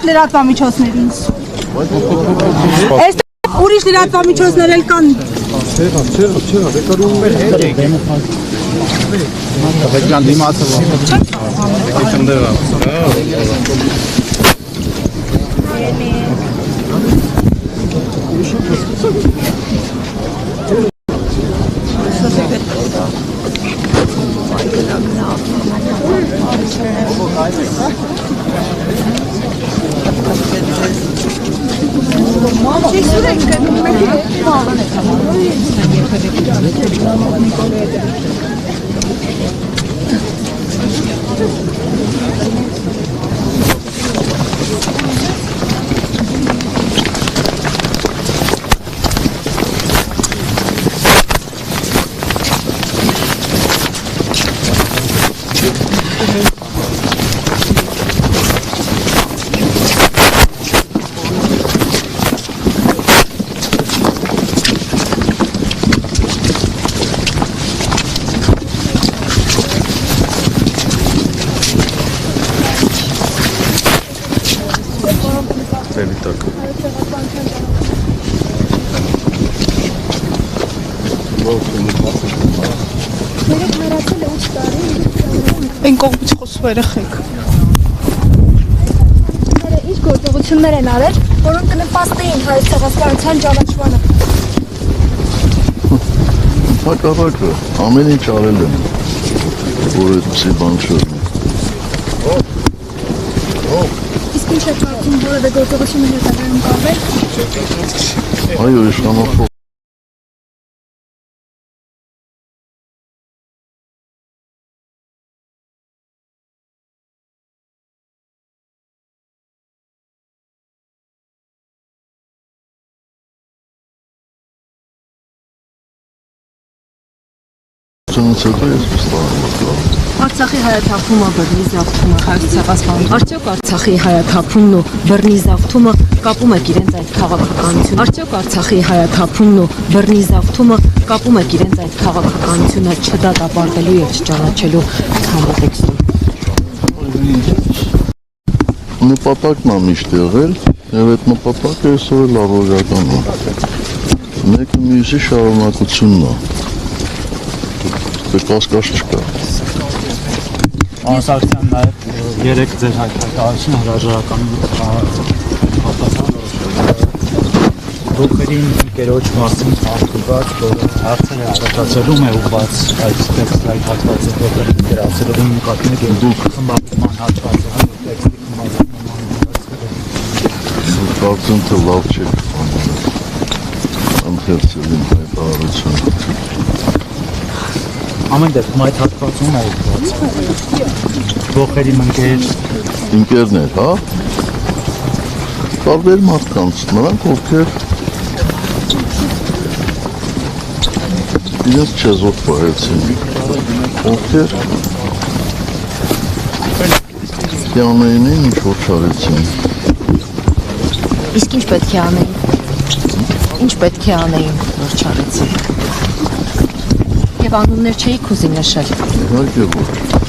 շատ լրատվամիջոցներին։ Այս ուրիշ լրատվամիջոցներ էլ կան։ Այն կողմից խոսում երեխեք։ Ինչ գործողություններ են արել, որոնք կնպաստեին հայոց ցեղասպանության ճանաչմանը։ Հակառակը, ամեն ինչ արել են, որ այդպիսի բան չլինի։ Իսկ ինչ է կարծում, որևէ գործողություն հետագայում կապել։ Այո, իշխանախոս Արցախի հայաթափումը, բռնի զավթումը, հայոց ցեղասպանությունը, արդյոք Արցախի հայաթափումն ու բռնի զավթումը կապում եք իրենց այդ քաղաքականությունը, արդյոք Արցախի հայաթափումն ու բռնի զավթումը կապում եք իրենց այդ քաղաքականությունը չդատապարտելու եւ չճանաչելու համատեքստում։ Նպատակն է միշտ եղել, եւ այդ նպատակը այսօր էլ առօրյական է։ Մեկը մյուսի շարունակությունն է։ Կասկած չկա։ Անսարքյան նաև երեք ձեր հայտարարությունը հրաժարական Դուքերին ընկերոջ մասին հաղթված, որ հարցերը առաջացելում է ուղղված այդ տեքստի հատվածը, որը դրացելով նկատմամբ եք դուք խմբավորման հատվածը, տեքստի խմբավորման Կարծում թե լավ չեք անխեղծել իմ հայտարարությունը։ Ամեն դեպքում այդ հատվածում է ուղղված։ Ողերի ընկերներ, հա? Տարբեր մարդկանց, նրանք ովքեր իրենց չեզոք պահեցին, ովքեր կյանեին էին ինչ-որ չարեցին։ Իսկ ինչ պետք է անեին։ Ինչ պետք է անեին, որ չարեցին։ Եվ անուններ չէիք ուզի նշել։ Իհարկե ոչ։